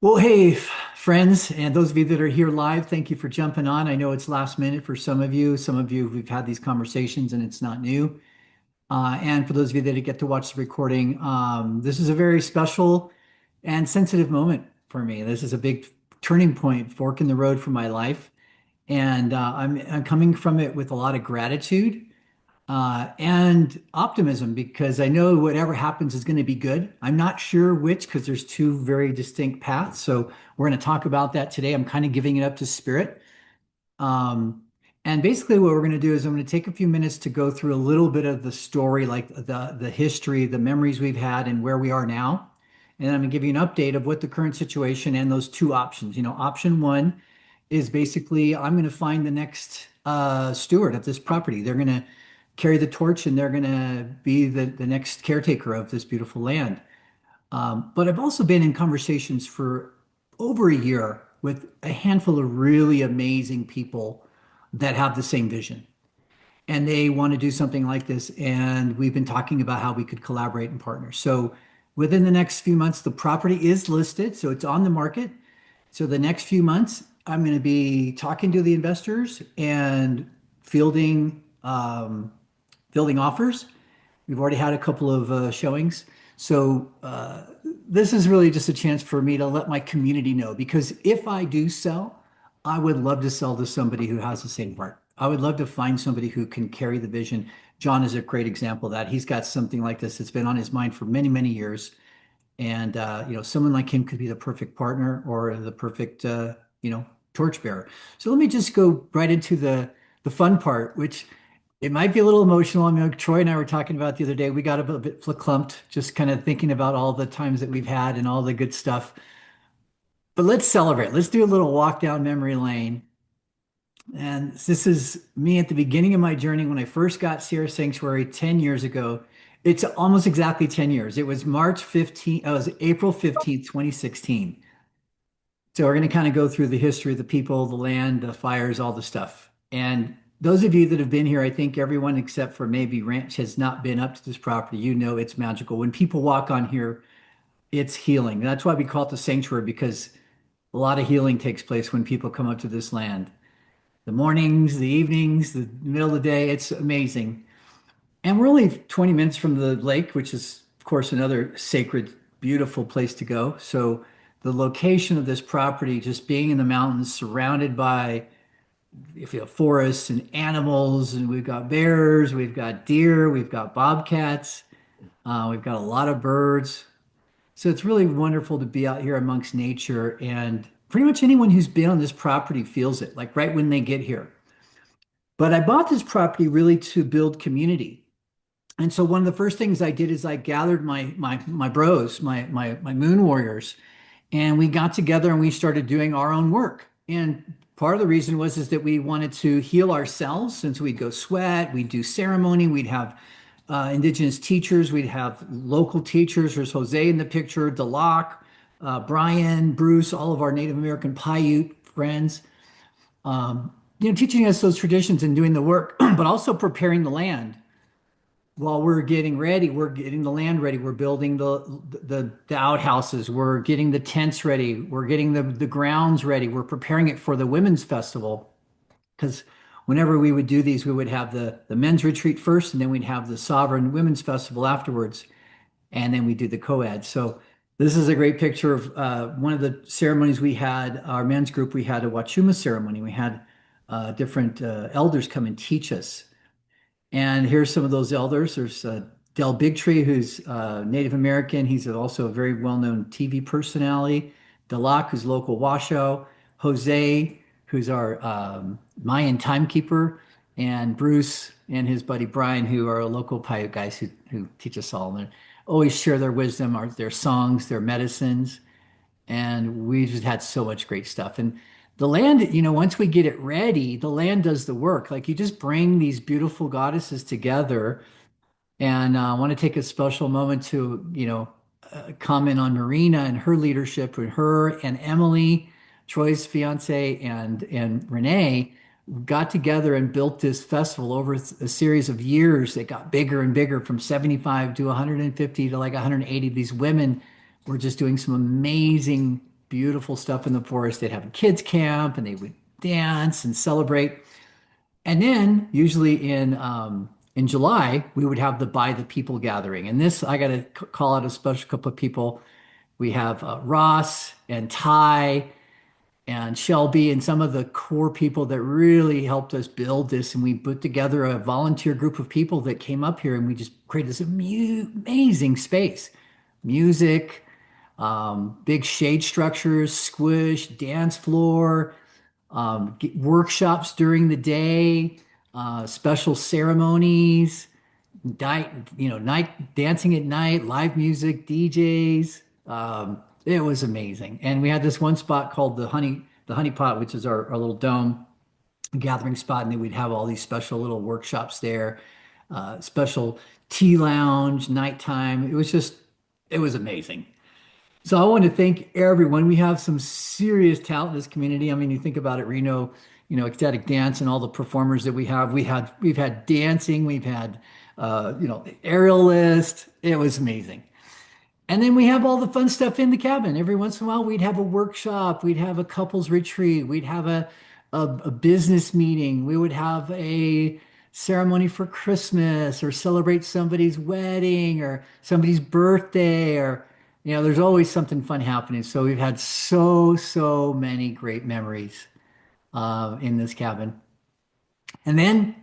Well, hey, friends, and those of you that are here live, thank you for jumping on. I know it's last minute for some of you. Some of you, we've had these conversations and it's not new. And for those of you that get to watch the recording, this is a very special and sensitive moment for me. This is a big turning point, fork in the road for my life. And I'm coming from it with a lot of gratitude and optimism because I know whatever happens is going to be good. I'm not sure which because there's two very distinct paths. So we're going to talk about that today. I'm kind of giving it up to spirit. Um, and basically, what we're going to do is I'm going to take a few minutes to go through a little bit of the story, like the history, the memories we've had, and where we are now. And I'm going to give you an update of what the current situation and those two options. Option one is basically I'm going to find the next steward of this property. They're going to carry the torch and they're going to be the next caretaker of this beautiful land. But I've also been in conversations for over a year with a handful of really amazing people that have the same vision and they want to do something like this. And we've been talking about how we could collaborate and partner. So within the next few months, the property is listed, so it's on the market. So the next few months, I'm going to be talking to the investors and fielding fielding offers. We've already had a couple of showings. So this is really just a chance for me to let my community know because if I do sell, I would love to sell to somebody who has the same heart. I would love to find somebody who can carry the vision. John is a great example of that. He's got something like this that's been on his mind for many, many years. And someone like him could be the perfect partner or the perfect torchbearer. So let me just go right into the fun part, which it might be a little emotional. I mean, Troy and I were talking about the other day. We got a bit clumped, just kind of thinking about all the times that we've had and all the good stuff. But let's celebrate. Let's do a little walk down memory lane. And this is me at the beginning of my journey when I first got Sierra Sanctuary 10 years ago. It's almost exactly 10 years. It was March 15th, it was April 15th, 2016. So we're going to kind of go through the history of the people, the land, the fires, all the stuff. And those of you that have been here, I think everyone except for maybe Ranch has not been up to this property. You know it's magical. When people walk on here, it's healing. That's why we call it the sanctuary because a lot of healing takes place when people come up to this land. The mornings, the evenings, the middle of the day, it's amazing. And we're only 20 minutes from the lake, which is, of course, another sacred, beautiful place to go. So the location of this property, just being in the mountains, surrounded by if you have forests and animals, and we've got bears, we've got deer, we've got bobcats, we've got a lot of birds. So it's really wonderful to be out here amongst nature. And pretty much anyone who's been on this property feels it, like right when they get here. But I bought this property really to build community. And so one of the first things I did is I gathered my bros, my moon warriors, and we got together and we started doing our own work. And part of the reason was is that we wanted to heal ourselves since we'd go sweat, we'd do ceremony, we'd have indigenous teachers, we'd have local teachers. There's Jose in the picture, Delac, Brian, Bruce, all of our Native American Paiute friends. Teaching us those traditions and doing the work, but also preparing the land while we're getting ready, we're getting the land ready. We're building the outhouses. We're getting the tents ready. We're getting the grounds ready. We're preparing it for the women's festival. Because whenever we would do these, we would have the men's retreat first, and then we'd have the sovereign women's festival afterwards. And then we do the co-ed. So this is a great picture of one of the ceremonies we had, our men's group, we had a Wachuma ceremony. We had different elders come and teach us. And here's some of those elders. There's Del Bigtree, who's Native American. He's also a very well-known TV personality. Delac, who's local Washoe. Jose, who's our Mayan timekeeper. And Bruce and his buddy Brian, who are local Paiute guys who teach us all. And they always share their wisdom, their songs, their medicines. And we just had so much great stuff. And the land, once we get it ready, the land does the work. Like you just bring these beautiful goddesses together. And I want to take a special moment to, comment on Marina and her leadership, and her and Emily, Troy's fiance, and Renee got together and built this festival over a series of years. It got bigger and bigger from 75 to 150 to like 180. These women were just doing some amazing beautiful stuff in the forest. They'd have a kids camp and they would dance and celebrate. And then usually in July, we would have the By the People gathering. And this, I got to call out a special couple of people. We have Ross and Ty and Shelby and some of the core people that really helped us build this. And we put together a volunteer group of people that came up here and we just created this amazing space. Music, big shade structures, squish, dance floor, workshops during the day, special ceremonies, night dancing at night, live music, DJs. It was amazing. And we had this one spot called the Honey Pot, which is our little dome gathering spot. And then we'd have all these special little workshops there, special tea lounge, nighttime. It was amazing. So I want to thank everyone. We have some serious talent in this community. I mean, you think about it, Reno, ecstatic dance and all the performers that we have. We've had dancing, we've had aerialist. It was amazing. And then we have all the fun stuff in the cabin. Every once in a while, we'd have a workshop, we'd have a couples retreat, we'd have a business meeting, we would have a ceremony for Christmas or celebrate somebody's wedding or somebody's birthday or there's always something fun happening. So we've had so many great memories in this cabin. And then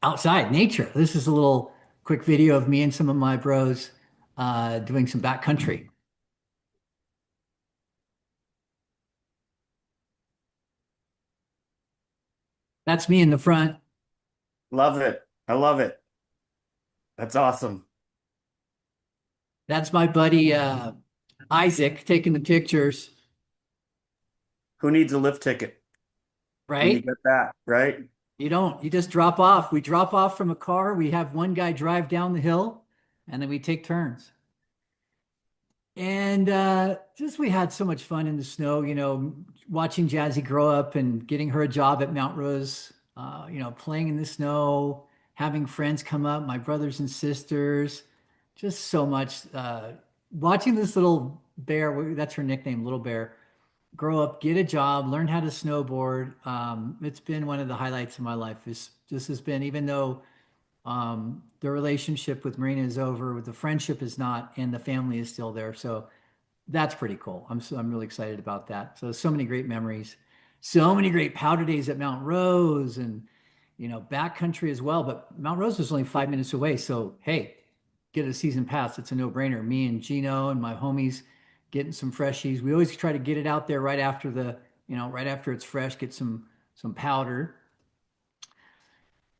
outside, nature. This is a little quick video of me and some of my bros doing some backcountry. That's me in the front. Love it. I love it. That's awesome. That's my buddy Isaac taking the pictures, Who needs a lift ticket when you right? get that, right? You don't, you just drop off. We drop off from a car. We have one guy drive down the hill and then we take turns. And just we had so much fun in the snow, watching Jazzy grow up and getting her a job at Mount Rose, playing in the snow, having friends come up, my brothers and sisters, just so much. Watching this little bear, that's her nickname, Little Bear, grow up, get a job, learn how to snowboard. It's been one of the highlights of my life. This has been, even though the relationship with Marina is over, the friendship is not, and the family is still there. So that's pretty cool. I'm really excited about that. So many great memories, so many great powder days at Mount Rose, and backcountry as well. But Mount Rose was only 5 minutes away, so hey, get a season pass. It's a no-brainer. Me and Gino and my homies getting some freshies. We always try to get it out there right after right after it's fresh. Get some powder.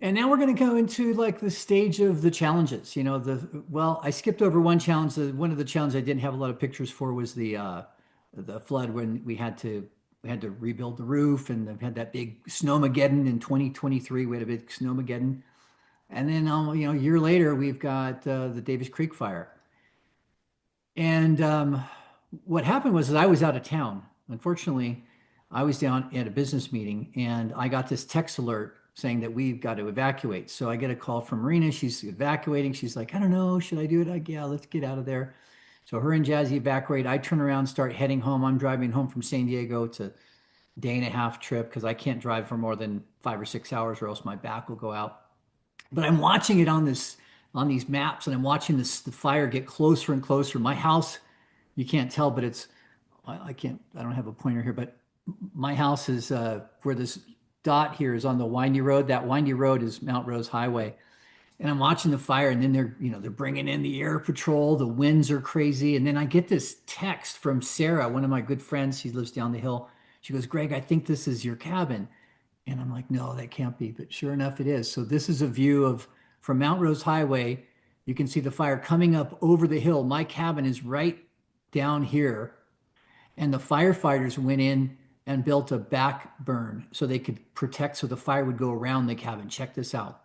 And now we're going to go into like the stage of the challenges. I skipped over one challenge. One of the challenges I didn't have a lot of pictures for was the flood when we had to rebuild the roof and we had that big snowmageddon in 2023. We had a big snowmageddon, and then a year later we've got the Davis Creek fire. And what happened was that I was out of town. Unfortunately, I was down at a business meeting and I got this text alert saying that we've got to evacuate. So I get a call from Marina. She's evacuating. She's like, I don't know, should I do it? Like, yeah, let's get out of there. So her and Jazzy evacuate. I turn around, start heading home. I'm driving home from San Diego. It's a day and a half trip because I can't drive for more than 5 or 6 hours or else my back will go out. But I'm watching it on these maps and I'm watching the fire get closer and closer. My house, you can't tell, but I don't have a pointer here, but my house is where this dot here is on the windy road. That windy road is Mount Rose Highway. And I'm watching the fire and then they're bringing in the air patrol. The winds are crazy. And then I get this text from Sarah, one of my good friends. She lives down the hill. She goes, Greg, I think this is your cabin. And I'm like, no, that can't be. But sure enough, it is. So this is a view of from Mount Rose Highway. You can see the fire coming up over the hill. My cabin is right down here. And the firefighters went in and built a back burn so they could protect so the fire would go around the cabin. Check this out.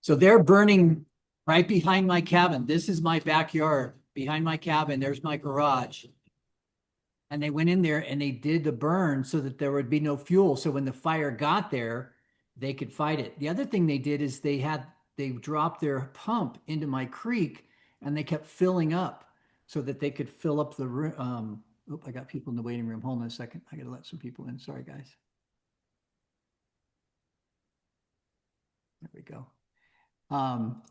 So they're burning right behind my cabin. This is my backyard. Behind my cabin, there's my garage. And they went in there and they did the burn so that there would be no fuel. So when the fire got there, they could fight it. The other thing they did is they dropped their pump into my creek and they kept filling up so that they could fill up I got people in the waiting room. Hold on a second. I got to let some people in. Sorry, guys. There we go. Um,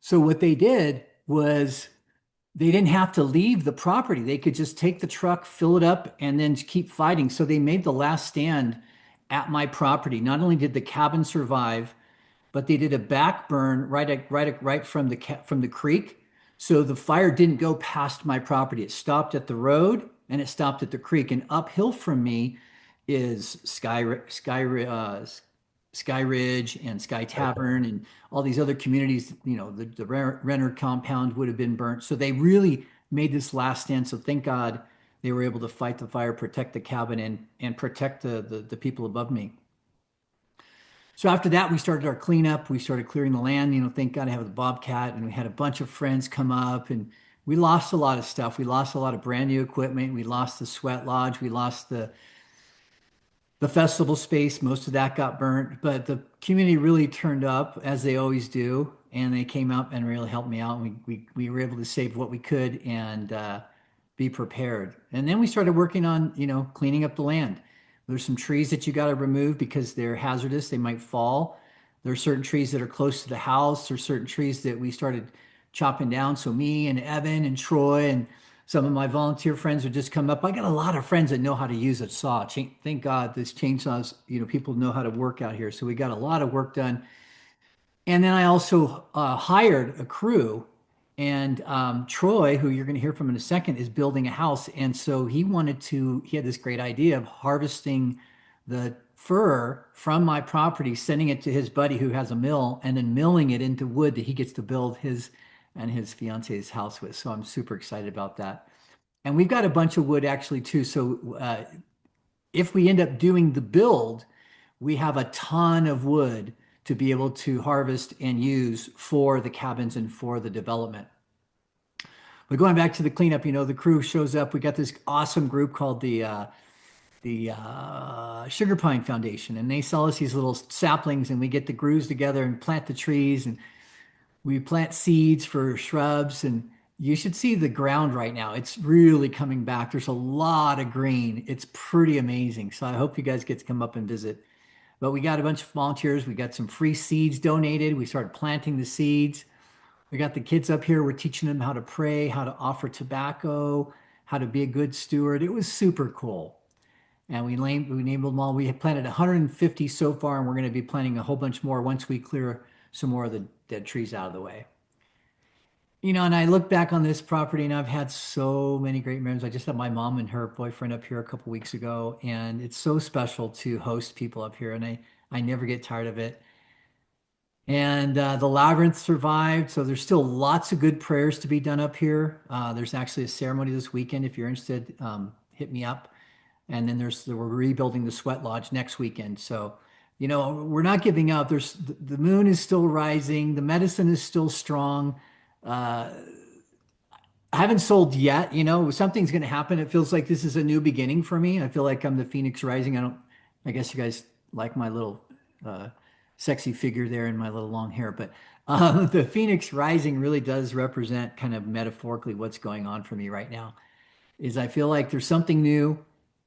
so what they did was they didn't have to leave the property. They could just take the truck, fill it up, and then keep fighting. So they made the last stand at my property. Not only did the cabin survive, but they did a back burn right from the creek. So the fire didn't go past my property. It stopped at the road and it stopped at the creek. And uphill from me is Sky Ridge and Sky Tavern and all these other communities. You know, the Renner compound would have been burnt. So they really made this last stand. So thank God they were able to fight the fire, protect the cabin, and protect the people above me. So after that, we started our cleanup. We started clearing the land. You know, thank God I have the Bobcat, and we had a bunch of friends come up, and we lost a lot of stuff. We lost a lot of brand new equipment. We lost the sweat lodge. We lost the festival space. Most of that got burnt, but the community really turned up as they always do, and they came up and really helped me out. And we were able to save what we could and be prepared. And then we started working on, you know, cleaning up the land. There's some trees that you got to remove because they're hazardous. They might fall. There are certain trees that are close to the house. There's certain trees that we started chopping down. So me and Evan and Troy and some of my volunteer friends would just come up. I got a lot of friends that know how to use a saw. Thank God this chainsaws, you know, people know how to work out here. So we got a lot of work done. And then I also hired a crew. And Troy, who you're going to hear from in a second, is building a house. And so he had this great idea of harvesting the fir from my property, sending it to his buddy who has a mill, and then milling it into wood that he gets to build his and his fiance's house with. So I'm super excited about that. And we've got a bunch of wood actually too. So if we end up doing the build, we have a ton of wood to be able to harvest and use for the cabins and for the development. But going back to the cleanup, you know, the crew shows up. We got this awesome group called the Sugar Pine Foundation, and they sell us these little saplings, and we get the crews together and plant the trees, and we plant seeds for shrubs. And you should see the ground right now. It's really coming back. There's a lot of green. It's pretty amazing. So I hope you guys get to come up and visit. But we got a bunch of volunteers. We got some free seeds donated. We started planting the seeds. We got the kids up here. We're teaching them how to pray, how to offer tobacco, how to be a good steward. It was super cool. And we named them all. We have planted 150 so far, and we're going to be planting a whole bunch more once we clear some more of the dead trees out of the way. You know, and I look back on this property and I've had so many great memories. I just had my mom and her boyfriend up here a couple weeks ago, and it's so special to host people up here, and I never get tired of it. And the labyrinth survived, so there's still lots of good prayers to be done up here. There's actually a ceremony this weekend. If you're interested, hit me up. And then we're rebuilding the sweat lodge next weekend. So, you know, we're not giving up. The moon is still rising. The medicine is still strong. Uh, I haven't sold yet. You know, something's going to happen. It feels like this is a new beginning for me. I feel like I'm the Phoenix Rising. I guess you guys like my little uh, sexy figure there and my little long hair, but the Phoenix Rising really does represent kind of metaphorically what's going on for me right now. Is I feel like there's something new,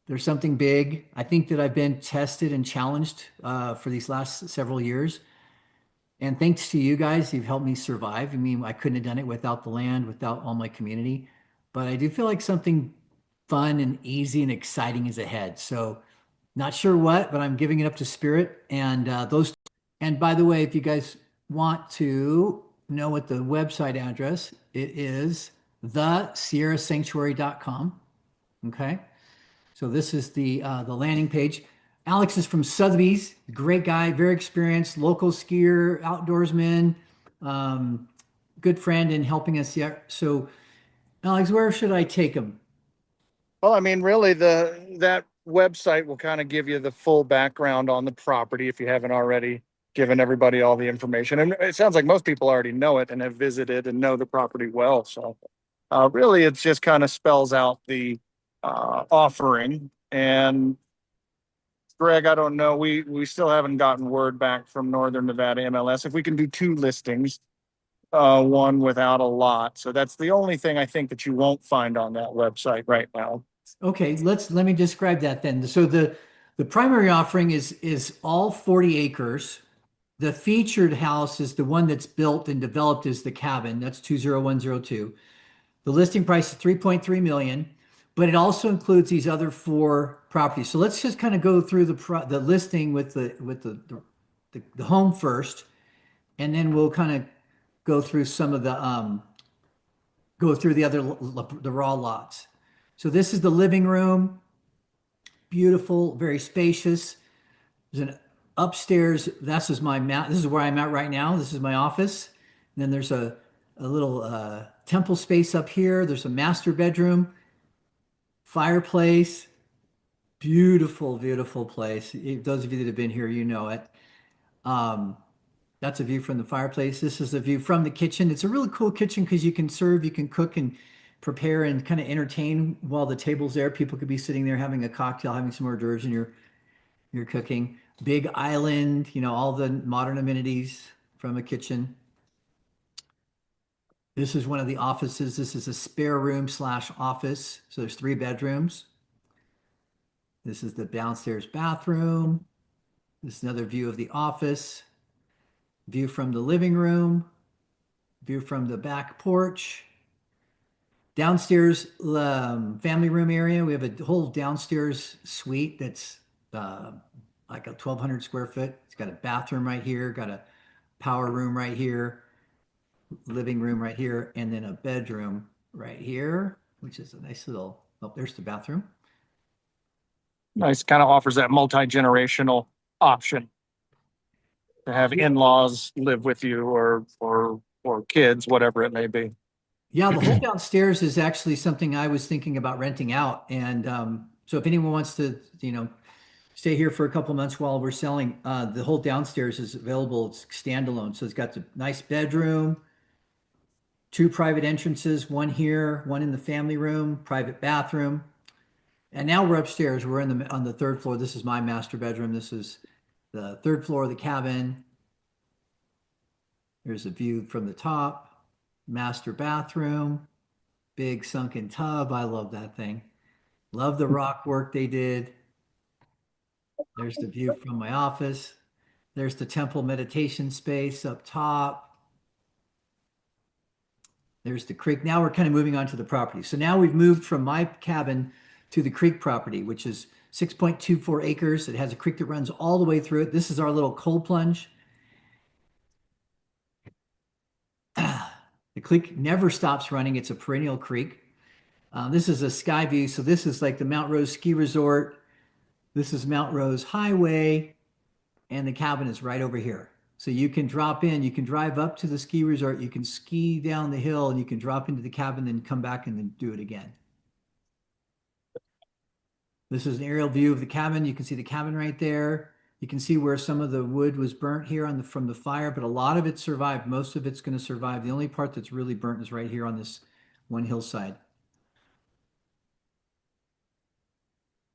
there's something big. I think that I've been tested and challenged for these last several years. And thanks to you guys, you've helped me survive. I mean, I couldn't have done it without the land, without all my community. But I do feel like something fun and easy and exciting is ahead. So, not sure what, but I'm giving it up to Spirit. And those. And by the way, if you guys want to know what the website address, it is thesierrasanctuary.com. Okay. So this is the landing page. Alex is from Sotheby's, great guy, very experienced, local skier, outdoorsman, um, good friend in helping us here. So, Alex, where should I take him? Well, I mean, really, the that website will kind of give you the full background on the property if you haven't already given everybody all the information. And it sounds like most people already know it and have visited and know the property well. So, really, it's just kind of spells out the offering. And Greg, I don't know. We still haven't gotten word back from Northern Nevada MLS if we can do two listings, one without a lot. So that's the only thing I think that you won't find on that website right now. Okay, let me describe that then. So the primary offering is all 40 acres. The featured house is the one that's built and developed as the cabin. That's 20102. The listing price is 3.3 million, but it also includes these other four properties. So let's just kind of go through the listing with the home first, and then we'll kind of go through some of go through the other the raw lots. So this is the living room, beautiful, very spacious. There's an upstairs. This is where I'm at right now. This is my office. And then there's a little temple space up here. There's a master bedroom, fireplace. Beautiful, beautiful place. Those of you that have been here, you know it. Um, that's a view from the fireplace. This is a view from the kitchen. It's a really cool kitchen because you can serve, you can cook and prepare and kind of entertain while the table's there. People could be sitting there having a cocktail, having some hors d'oeuvres, and you're cooking. Big island, all the modern amenities from a kitchen. This is one of the offices. This is a spare room slash office. So there's 3 bedrooms. This is the downstairs bathroom. This is another view of the office. View from the living room. View from the back porch. Downstairs family room area. We have a whole downstairs suite that's like a 1,200 square foot. It's got a bathroom right here, got a power room right here, living room right here, and then a bedroom right here, which is a nice little, oh, there's the bathroom. Nice, kind of offers that multi-generational option to have in-laws live with you or kids, whatever it may be. Yeah, the whole downstairs is actually something I was thinking about renting out. And so if anyone wants to, stay here for a couple months while we're selling, the whole downstairs is available. It's standalone. So it's got the nice bedroom, 2 private entrances, one here, one in the family room, private bathroom. And now we're upstairs. We're on the 3rd floor. This is my master bedroom. This is the 3rd floor of the cabin. There's a view from the top. Master bathroom, big sunken tub. I love that thing. Love the rock work they did. There's the view from my office. There's the temple meditation space up top. There's the creek. Now we're kind of moving on to the property. So now we've moved from my cabin to the creek property, which is 6.24 acres. It has a creek that runs all the way through it. This is our little cold plunge. The creek never stops running. It's a perennial creek. This is a sky view. So this is like the Mount Rose Ski Resort. This is Mount Rose Highway. And the cabin is right over here. So you can drop in, you can drive up to the ski resort, you can ski down the hill, and you can drop into the cabin and come back and then do it again. This is an aerial view of the cabin. You can see the cabin right there. You can see where some of the wood was burnt here from the fire, but a lot of it survived. Most of it's going to survive. The only part that's really burnt is right here on this one hillside.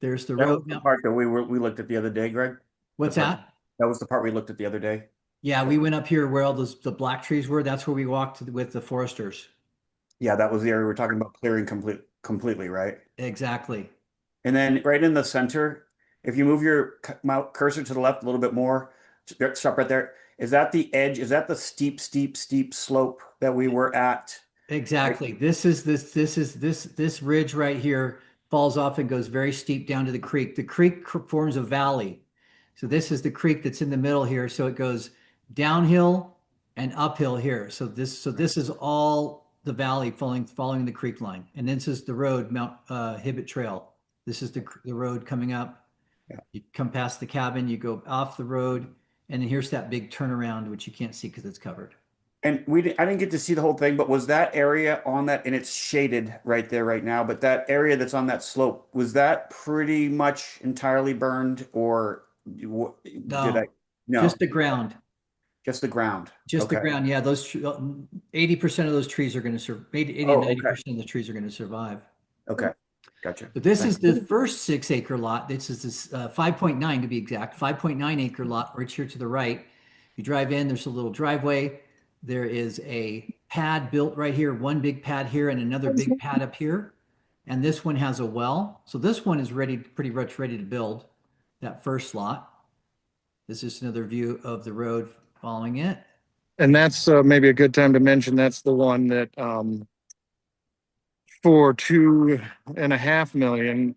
There's the That was road. the part that we looked at the other day, Greg. What's that? That was the part we looked at the other day. Yeah, we went up here where all the black trees were. That's where we walked with the foresters. Yeah, that was the area we were talking about clearing completely, right? Exactly. And then right in the center, if you move your cursor to the left a little bit more, stop right there. Is that the edge? Is that the steep slope that we were at? Exactly. This ridge right here falls off and goes very steep down to the creek. The creek forms a valley. So this is the creek that's in the middle here. So it goes downhill and uphill here. So this is all the valley following the creek line. And this is the road, Mount Hibbett Trail. This is the road coming up. Yeah. You come past the cabin, you go off the road, and then here's that big turnaround, which you can't see because it's covered. And I didn't get to see the whole thing, but was that area on that, and it's shaded right there right now, but that area that's on that slope, was that pretty much entirely burned, or did I? No, Just the ground. just the ground. Just the Okay. ground. Yeah, those 80% of those trees are going to survive. 80 to Oh, 90% of the trees are going to survive. Okay. Gotcha. But this is Thanks. the first 6 acre lot. This is this 5.9 to be exact, 5.9 acre lot right here to the right. You drive in, there's a little driveway. There is a pad built right here, one big pad here and another big pad up here. And this one has a well. So this one is ready, pretty much ready to build that first lot. This is another view of the road following it. And that's maybe a good time to mention that's the one that for 2.5 million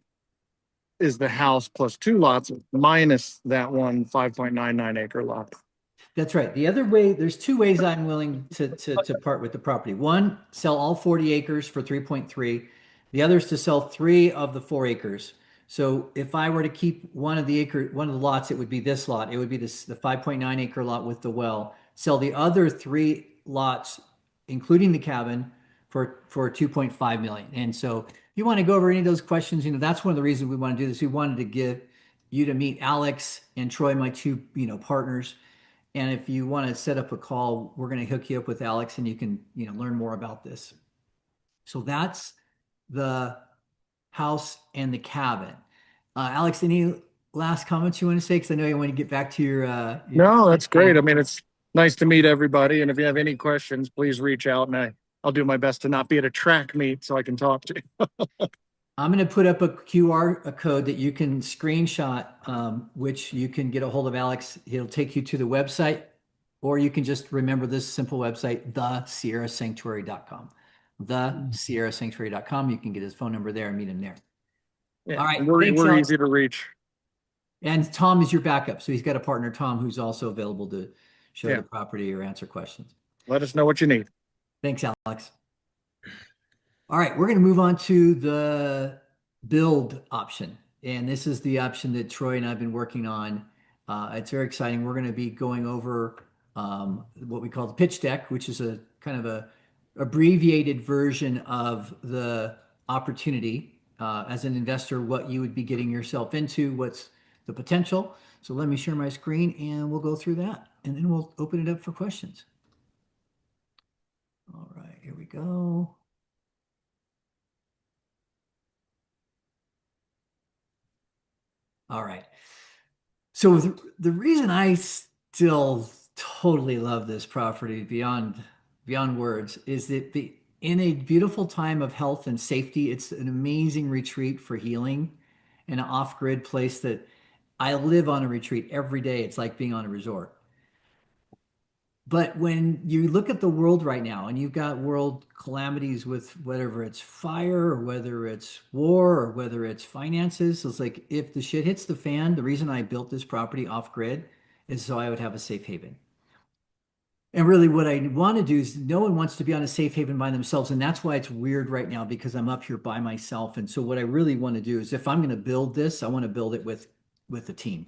is the house plus 2 lots minus that one 5.99 acre lot. That's right. The other way, there's 2 ways I'm willing to part with the property. One, sell all 40 acres for 3.3. The other is to sell 3 of the 4 acres. So if I were to keep one of the lots, it would be this lot. It would be this the 5.9 acre lot with the well. Sell the other 3 lots, including the cabin, for 2.5 million. And so if you want to go over any of those questions, that's one of the reasons we want to do this. We wanted to give you to meet Alex and Troy, my 2, partners. And if you want to set up a call, we're going to hook you up with Alex and you can, learn more about this. So that's the house and the cabin. Alex, any last comments you want to say? Because I know you want to get back to your No, that's great. I mean, it's nice to meet everybody. And if you have any questions, please reach out and I'll do my best to not be at a track meet so I can talk to you. I'm going to put up a QR code that you can screenshot, which you can get a hold of Alex. He'll take you to the website, or you can just remember this simple website, thesierrasanctuary.com. Thesierrasanctuary.com. You can get his phone number there and meet him there. Yeah, All right. we're Thanks, Alex. easy to reach. And Tom is your backup. So he's got a partner, Tom, who's also available to show Yeah. the property or answer questions. Let us know what you need. Thanks, Alex. All right, we're going to move on to the build option. And this is the option that Troy and I have been working on. It's very exciting. We're going to be going over what we call the pitch deck, which is a kind of a abbreviated version of the opportunity as an investor, what you would be getting yourself into, what's the potential. So let me share my screen and we'll go through that. And then we'll open it up for questions. All right, here we go. All right. So the reason I still totally love this property beyond words is that in a beautiful time of health and safety, it's an amazing retreat for healing and an off-grid place that I live on a retreat every day. It's like being on a resort. But when you look at the world right now and you've got world calamities with whatever it's fire or whether it's war or whether it's finances, it's like if the shit hits the fan, the reason I built this property off grid is so I would have a safe haven. And really what I want to do is no one wants to be on a safe haven by themselves. And that's why it's weird right now because I'm up here by myself. And so what I really want to do is if I'm going to build this, I want to build it with a team.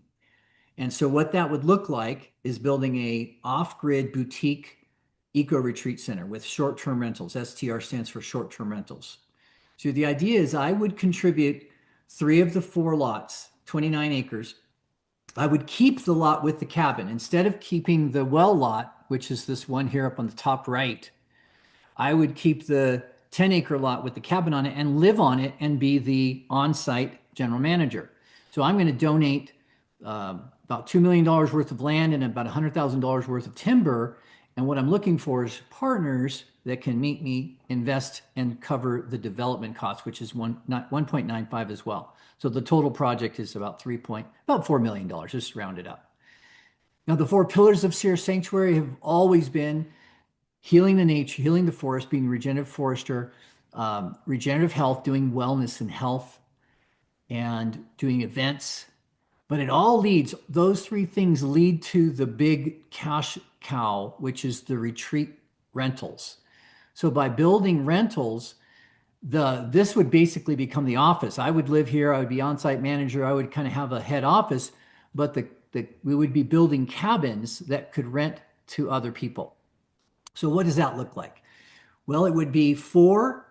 And so what that would look like is building a off-grid boutique eco retreat center with short-term rentals. STR stands for short-term rentals. So the idea is I would contribute 3 of the 4 lots, 29 acres. I would keep the lot with the cabin. Instead of keeping the well lot, which is this one here up on the top right, I would keep the 10-acre lot with the cabin on it and live on it and be the on-site general manager. So I'm going to donate about $2 million worth of land and about $100,000 worth of timber. And what I'm looking for is partners that can meet me, invest, and cover the development costs, which is 1.95 as well. So the total project is about $4 million, just round it up. Now, the 4 pillars of Sierra Sanctuary have always been healing the nature, healing the forest, being a regenerative forester, regenerative health, doing wellness and health, and doing events. But it all leads, those 3 things lead to the big cash cow, which is the retreat rentals. So by building rentals, this would basically become the office. I would live here, I would be on-site manager, I would kind of have a head office, but we would be building cabins that could rent to other people. So what does that look like? Well, it would be 4,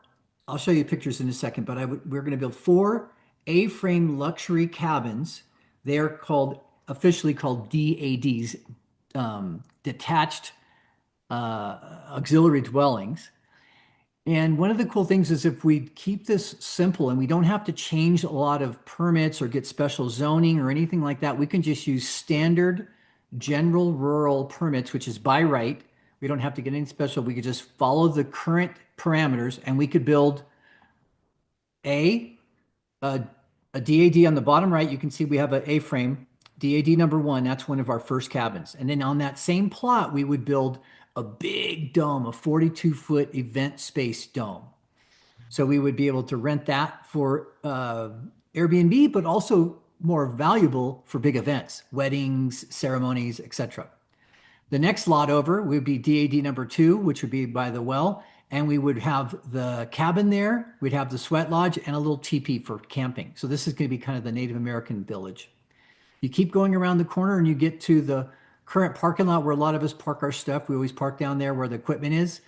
I'll show you pictures in a second, but we're going to build 4 A-frame luxury cabins. They're officially called DADs, detached auxiliary dwellings. And one of the cool things is if we keep this simple and we don't have to change a lot of permits or get special zoning or anything like that, we can just use standard general rural permits, which is by right. We don't have to get any special. We could just follow the current parameters and we could build a, a, a DAD on the bottom right. You can see we have an A-frame. DAD number one, that's one of our first cabins. And then on that same plot, we would build a big dome, a 42-foot event space dome. So we would be able to rent that for Airbnb, but also more valuable for big events, weddings, ceremonies, etc. The next lot over would be DAD number two, which would be by the well. And we would have the cabin there. We'd have the sweat lodge and a little teepee for camping. So this is going to be kind of the Native American village. You keep going around the corner and you get to the current parking lot where a lot of us park our stuff. We always park down there where the equipment is.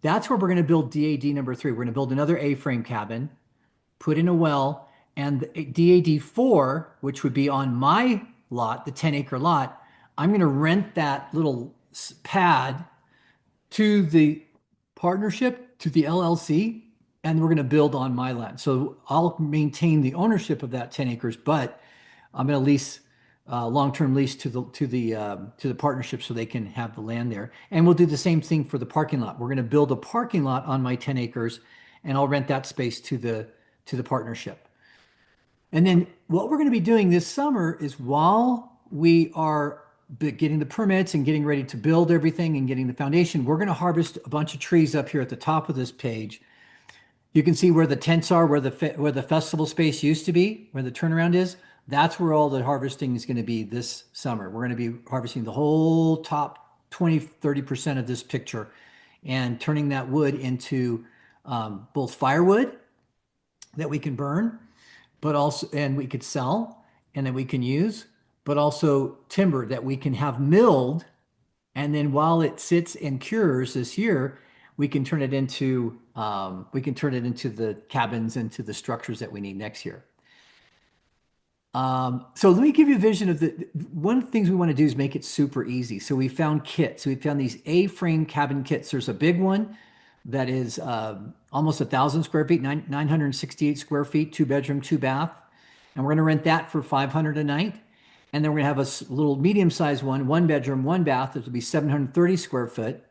That's where we're going to build DAD number three. We're going to build another A-frame cabin, put in a well, and the DAD 4, which would be on my lot, the 10-acre lot, I'm going to rent that little pad to the partnership, to the LLC, and we're going to build on my land. So I'll maintain the ownership of that 10 acres, but I'm going to lease long-term lease to the partnership so they can have the land there. And we'll do the same thing for the parking lot. We're going to build a parking lot on my 10 acres, and I'll rent that space to the partnership. And then what we're going to be doing this summer is while we are getting the permits and getting ready to build everything and getting the foundation, we're going to harvest a bunch of trees up here at the top of this page. You can see where the tents are, where the festival space used to be, where the turnaround is. That's where all the harvesting is going to be this summer. We're going to be harvesting the whole top 20-30% of this picture and turning that wood into both firewood that we can burn, but also, and we could sell and that we can use, but also timber that we can have milled. And then while it sits and cures this year, we can turn it into the cabins, into the structures that we need next year. So let me give you a vision of one of the things we want to do is make it super easy. So we found kits. So we found these A-frame cabin kits. There's a big one that is almost 1,000 square feet, 968 square feet, 2-bedroom, 2-bath. And we're going to rent that for $500 a night. And then we're going to have a little medium-sized one, 1-bedroom, 1-bath. That will be 730 square foot.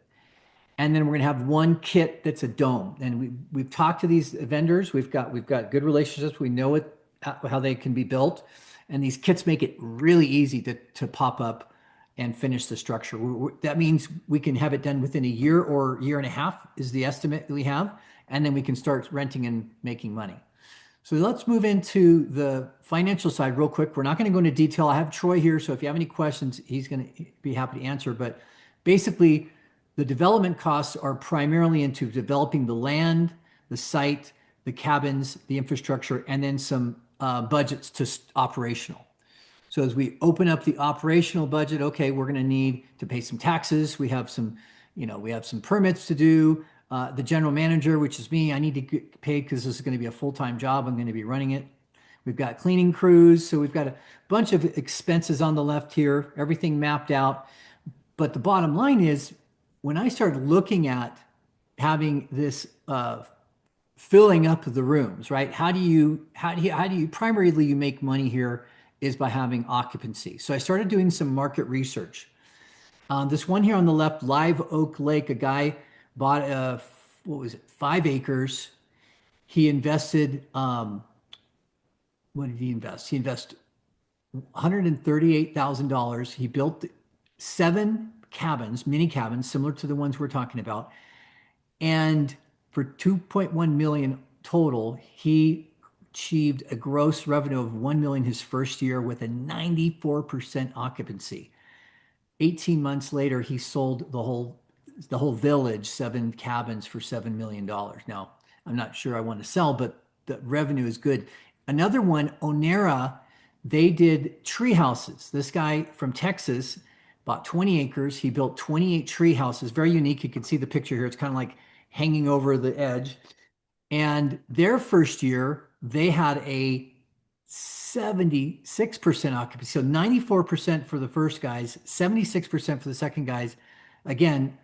And then we're going to have one kit that's a dome. And we've talked to these vendors. We've got good relationships. We know how they can be built. And these kits make it really easy to pop up and finish the structure. That means we can have it done within a year or year and a half is the estimate that we have. And then we can start renting and making money. So let's move into the financial side real quick. We're not going to go into detail. I have Troy here. So if you have any questions, he's going to be happy to answer. But basically, the development costs are primarily into developing the land, the site, the cabins, the infrastructure, and then some budgets to operational. So as we open up the operational budget, okay, we're going to need to pay some taxes. We have some permits to do. The general manager, which is me, I need to get paid because this is going to be a full-time job. I'm going to be running it. We've got cleaning crews. So we've got a bunch of expenses on the left here, everything mapped out. But the bottom line is, when I started looking at having this filling up the rooms, right? How do you primarily you make money here is by having occupancy. So I started doing some market research. This one here on the left, Live Oak Lake, a guy bought 5 acres. He invested, what did he invest? He invested $138,000. He built 7 cabins, mini cabins, similar to the ones we're talking about. And for 2.1 million total, he achieved a gross revenue of 1 million his first year with a 94% occupancy. 18 months later, he sold the whole village, 7 cabins for $7 million. Now, I'm not sure I want to sell, but the revenue is good. Another one, Onera, they did tree houses. This guy from Texas bought 20 acres. He built 28 tree houses, very unique. You can see the picture here. It's kind of like hanging over the edge. And their first year, they had a 76% occupancy. So 94% for the first guys, 76% for the second guys. Again,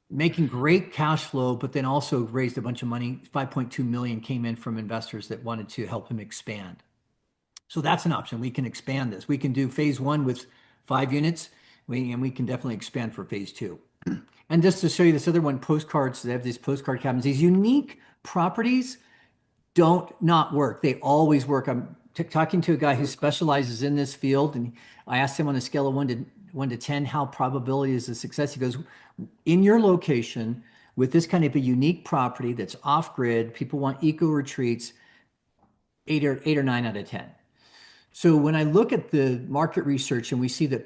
making great cash flow, but then also raised a bunch of money. 5.2 million came in from investors that wanted to help him expand. So that's an option. We can expand this. We can do phase one with 5 units, and we can definitely expand for phase two. And just to show you this other one, postcards, they have these postcard cabins. These unique properties don't not work. They always work. I'm talking to a guy who specializes in this field, and I asked him on a scale of 1 to 10, how probability is a success. He goes, in your location with this kind of a unique property that's off grid, people want eco retreats, 8 or 9 out of 10. So when I look at the market research and we see that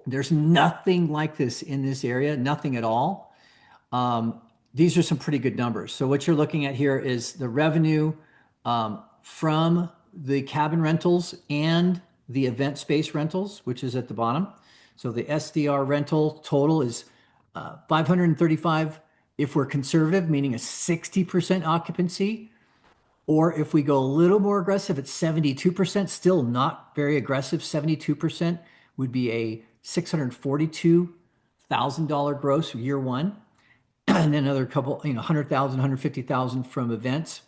there's nothing like this in this area, nothing at all. These are some pretty good numbers. So what you're looking at here is the revenue from the cabin rentals and the event space rentals, which is at the bottom. So the SDR rental total is 535 if we're conservative, meaning a 60% occupancy. Or if we go a little more aggressive at 72%, still not very aggressive, 72% would be a $642,000 gross year one. And then another couple, 100,000, 150,000 from events.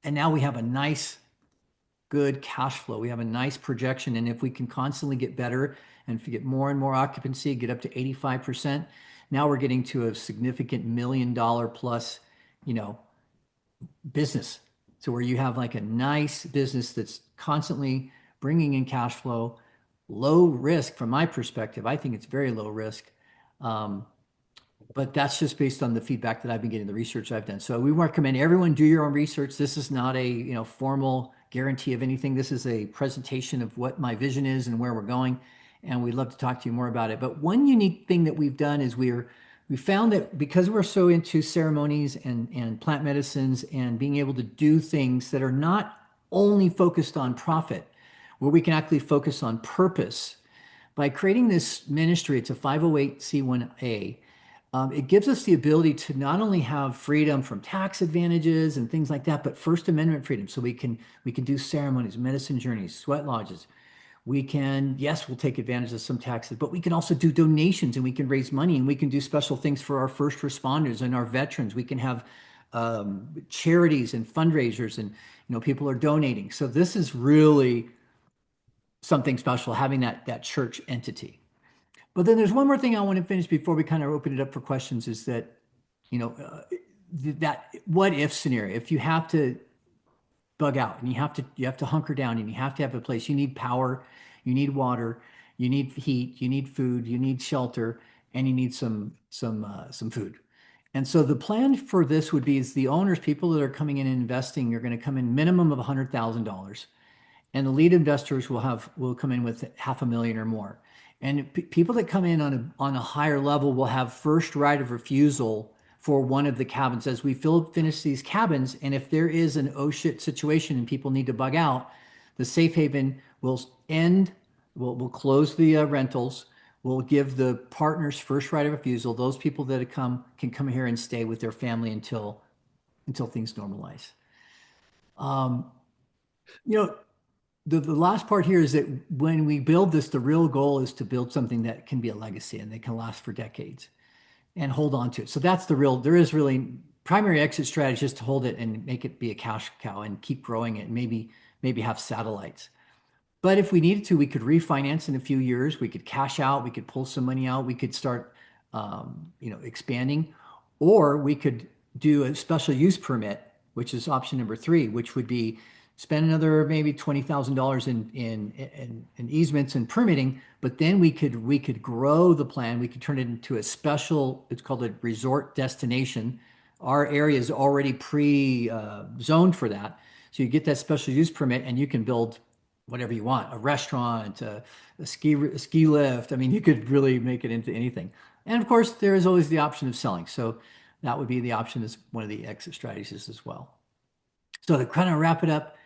And now we have a nice, good cash flow. We have a nice projection. And if we can constantly get better and if we get more and more occupancy, get up to 85%, now we're getting to a significant $1 million plus, business. So where you have like a nice business that's constantly bringing in cash flow, low risk from my perspective. I think it's very low risk. But that's just based on the feedback that I've been getting, the research I've done. So we recommend everyone do your own research. This is not a formal guarantee of anything. This is a presentation of what my vision is and where we're going. And we'd love to talk to you more about it. But one unique thing that we've done is we found that because we're so into ceremonies and plant medicines and being able to do things that are not only focused on profit, where we can actually focus on purpose, by creating this ministry, it's a 508c1a. It gives us the ability to not only have freedom from tax advantages and things like that, but First Amendment freedom. So we can do ceremonies, medicine journeys, sweat lodges. We can, yes, we'll take advantage of some taxes, but we can also do donations and we can raise money and we can do special things for our first responders and our veterans. We can have charities and fundraisers and, people are donating. So this is really something special, having that church entity. But then there's one more thing I want to finish before we kind of open it up for questions is that, that what if scenario, if you have to bug out and you have to hunker down and you have to have a place, you need power, you need water, you need heat, you need food, you need shelter, and you need some food. And so the plan for this would be is the owners, people that are coming in and investing, are going to come in minimum of $100,000. And the lead investors will come in with $500,000 or more. And people that come in on a higher level will have first right of refusal for one of the cabins as we finish these cabins. And if there is an oh shit situation and people need to bug out, the safe haven will we'll close the rentals. We'll give the partners first right of refusal. Those people that can come here and stay with their family until things normalize. The last part here is that when we build this, the real goal is to build something that can be a legacy and that can last for decades and hold on to it. So that's there is really primary exit strategy is to hold it and make it be a cash cow and keep growing it and maybe have satellites. But if we needed to, we could refinance in a few years. We could cash out, we could pull some money out, we could start expanding, or we could do a special use permit, which is option number 3, which would be spend another maybe $20,000 in easements and permitting, but then we could grow the plan. We could turn it into a special, it's called a resort destination. Our area is already zoned for that. So you get that special use permit and you can build whatever you want, a restaurant, a ski lift. I mean, you could really make it into anything. And of course, there is always the option of selling. So that would be the option as one of the exit strategies as well. So to kind of wrap it up,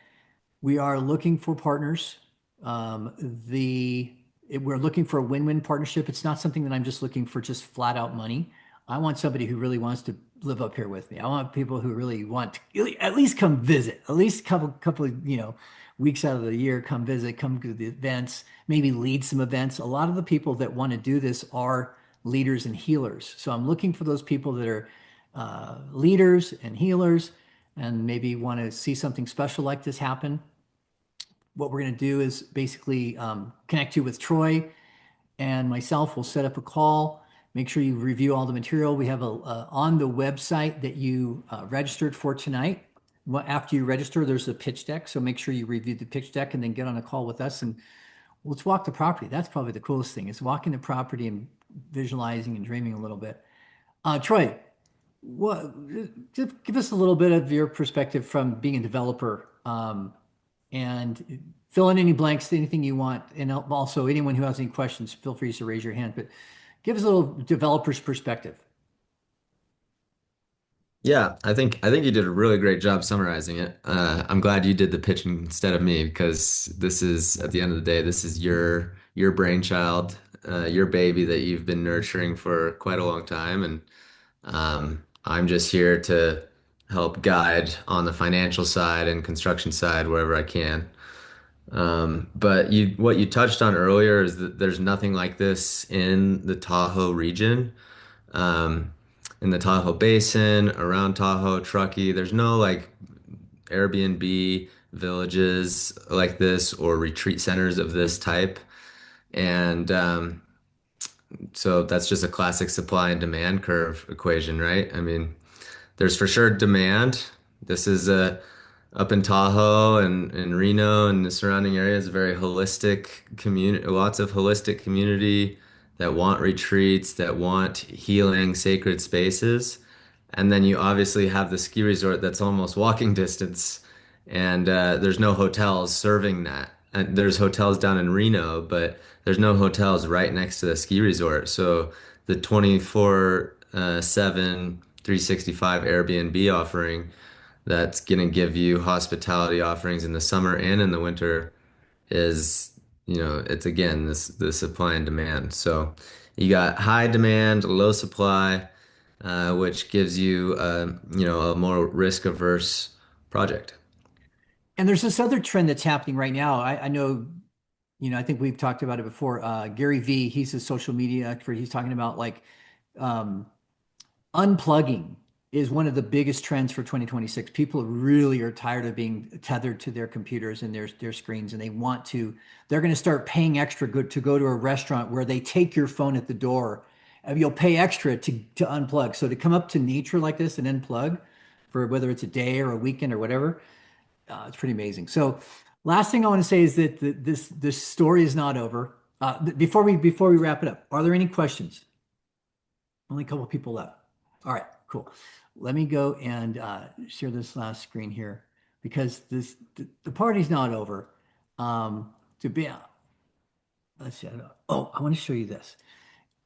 we are looking for partners. We're looking for a win-win partnership. It's not something that I'm just looking for just flat out money. I want somebody who really wants to live up here with me. I want people who really want to at least come visit, at least a couple of, weeks out of the year, come visit, come to the events, maybe lead some events. A lot of the people that want to do this are leaders and healers. So I'm looking for those people that are leaders and healers and maybe want to see something special like this happen. What we're going to do is basically connect you with Troy and myself. We'll set up a call. Make sure you review all the material. We have on the website that you registered for tonight. After you register, there's a pitch deck. So make sure you review the pitch deck and then get on a call with us and let's walk the property. That's probably the coolest thing is walking the property and visualizing and dreaming a little bit. Troy, just give us a little bit of your perspective from being a developer and fill in any blanks, anything you want. And also anyone who has any questions, feel free to raise your hand, but give us a little developer's perspective. Yeah, I think you did a really great job summarizing it. I'm glad you did the pitch instead of me because this is, at the end of the day, this is your brainchild, your baby that you've been nurturing for quite a long time, and I'm just here to help guide on the financial side and construction side wherever I can. But what you touched on earlier is that there's nothing like this in the Tahoe region. In the Tahoe Basin, around Tahoe, Truckee. There's no like Airbnb villages like this or retreat centers of this type. And so that's just a classic supply and demand curve equation, right? I mean, there's for sure demand. This is up in Tahoe and Reno and the surrounding areas, a very holistic community, lots of holistic community that want retreats, that want healing, sacred spaces. And then you obviously have the ski resort that's almost walking distance, and there's no hotels serving that. And there's hotels down in Reno, but there's no hotels right next to the ski resort. So the 24/7, 365 Airbnb offering that's going to give you hospitality offerings in the summer and in the winter is, it's again the supply and demand. So you got high demand, low supply, which gives you a more risk averse project. And there's this other trend that's happening right now. I know, I think we've talked about it before. Gary Vee, he's a social media expert. He's talking about like unplugging is one of the biggest trends for 2026. People really are tired of being tethered to their computers and their screens, and they're going to start paying extra good to go to a restaurant where they take your phone at the door and you'll pay extra to unplug. So to come up to nature like this and unplug for whether it's a day or a weekend or whatever, it's pretty amazing. So last thing I want to say is that this story is not over. Before we wrap it up, are there any questions? Only a couple people left. All right, cool. Let me go and share this last screen here because the party's not over. Let's see. I want to show you this.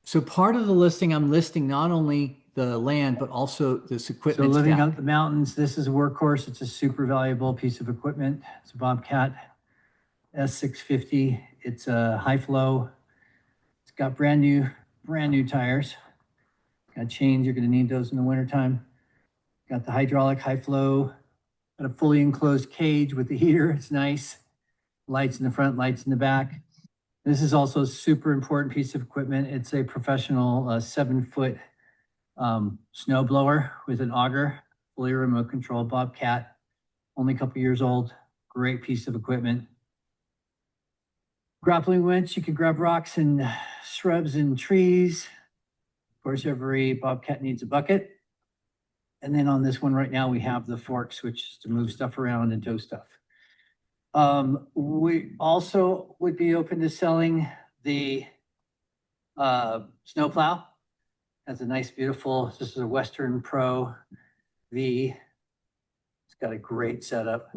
So part of the listing, I'm listing not only the land but also this equipment. So living out the mountains, this is a workhorse. It's a super valuable piece of equipment. It's a Bobcat S650. It's a high flow. It's got brand new tires. Got chains. You're going to need those in the wintertime. Got the hydraulic high flow, got a fully enclosed cage with the heater. It's nice. Lights in the front, lights in the back. This is also a super important piece of equipment. It's a professional 7-foot snow blower with an auger, fully remote control Bobcat, only a couple years old. Great piece of equipment. Grappling winch, you can grab rocks and shrubs and trees. Of course, every Bobcat needs a bucket. And then on this one right now, we have the forks, which is to move stuff around and tow stuff. We also would be open to selling the snowplow. Has a nice, beautiful, this is a Western Pro V. It's got a great setup.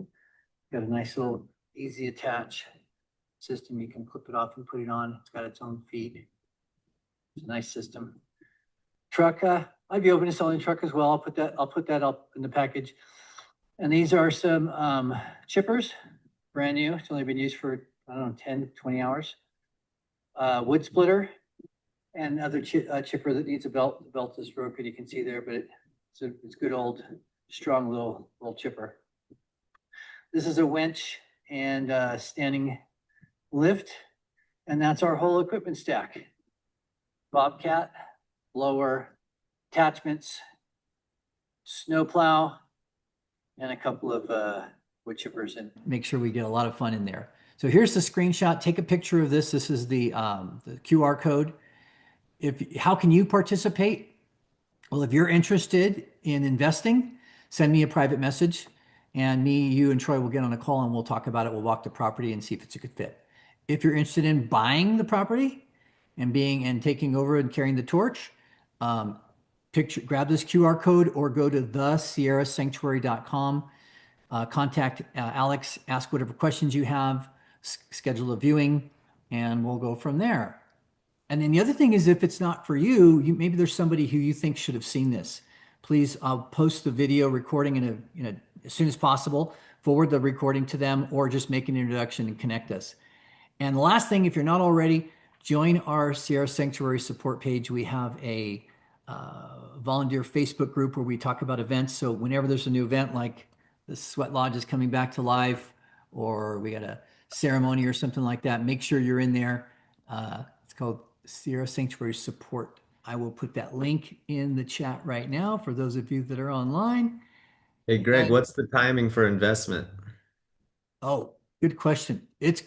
Got a nice little easy attach system. You can clip it off and put it on. It's got its own feet. It's a nice system. Truck, I'd be open to selling truck as well. I'll put that up in the package. And these are some chippers, brand new. It's only been used for, 10, 20 hours. Wood splitter and other chipper that needs a belt. The belt is broken, you can see there, but it's good old, strong little chipper. This is a winch and standing lift. And that's our whole equipment stack. Bobcat, blower, attachments, snowplow, and a couple of wood chippers, and make sure we get a lot of fun in there. So here's the screenshot. Take a picture of this. This is the QR code. How can you participate? Well, if you're interested in investing, send me a private message, and me, you, and Troy will get on a call and we'll talk about it. We'll walk the property and see if it's a good fit. If you're interested in buying the property and taking over and carrying the torch, grab this QR code or go to thesierrasanctuary.com. Contact Alex, ask whatever questions you have, schedule a viewing, and we'll go from there. And then the other thing is, if it's not for you, maybe there's somebody who you think should have seen this. Please, I'll post the video recording as soon as possible. Forward the recording to them, or just make an introduction and connect us. And the last thing, if you're not already, join our Sierra Sanctuary support page. We have a volunteer Facebook group where we talk about events. So whenever there's a new event, like the Sweat Lodge is coming back to life, or we got a ceremony or something like that, make sure you're in there. It's called Sierra Sanctuary Support. I will put that link in the chat right now for those of you that are online. Hey, Greg, what's the timing for investment? Oh, good question. It's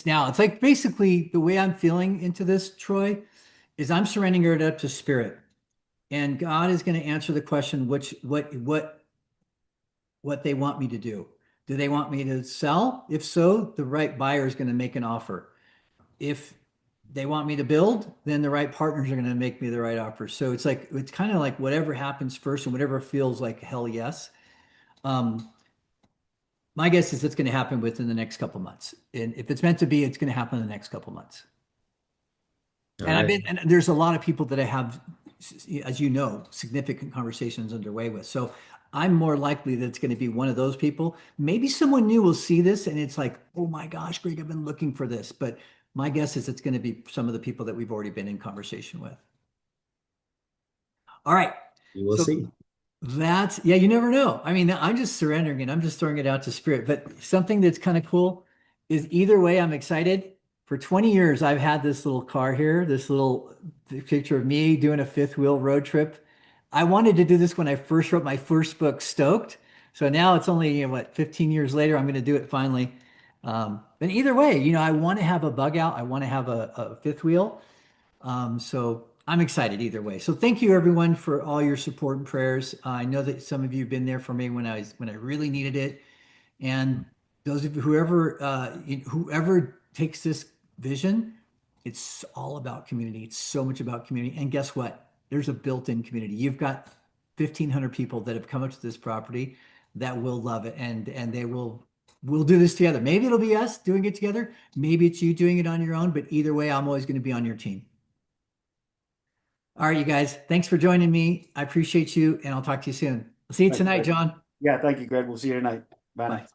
now. It's like basically the way I'm feeling into this, Troy, is I'm surrendering it up to Spirit, and God is going to answer the question, what they want me to do. Do they want me to sell? If so, the right buyer is going to make an offer. If they want me to build, then the right partners are going to make me the right offer. So it's kind of like whatever happens first and whatever feels like hell yes. My guess is it's going to happen within the next couple months. And if it's meant to be, it's going to happen in the next couple months. And there's a lot of people that I have, as you know, significant conversations underway with. So I'm more likely that it's going to be one of those people. Maybe someone new will see this and it's like, oh my gosh, Greg, I've been looking for this. But my guess is it's going to be some of the people that we've already been in conversation with. All right. You will see. Yeah, you never know. I mean, I'm just surrendering it. I'm just throwing it out to Spirit. But something that's kind of cool is either way, I'm excited. For 20 years, I've had this little car here, this little picture of me doing a fifth wheel road trip. I wanted to do this when I first wrote my first book, Stoked. So now it's only, 15 years later, I'm going to do it finally. But either way, I want to have a bug out. I want to have a fifth wheel. So I'm excited either way. So thank you everyone for all your support and prayers. I know that some of you have been there for me when I really needed it. And those of you, whoever takes this vision, it's all about community. It's so much about community. And guess what? There's a built-in community. You've got 1,500 people that have come up to this property that will love it, and we'll do this together. Maybe it'll be us doing it together. Maybe it's you doing it on your own, but either way, I'm always going to be on your team. All right, you guys, thanks for joining me. I appreciate you, and I'll talk to you soon. I'll see you tonight, John. Yeah, thank you, Greg. We'll see you tonight. Bye. Bye.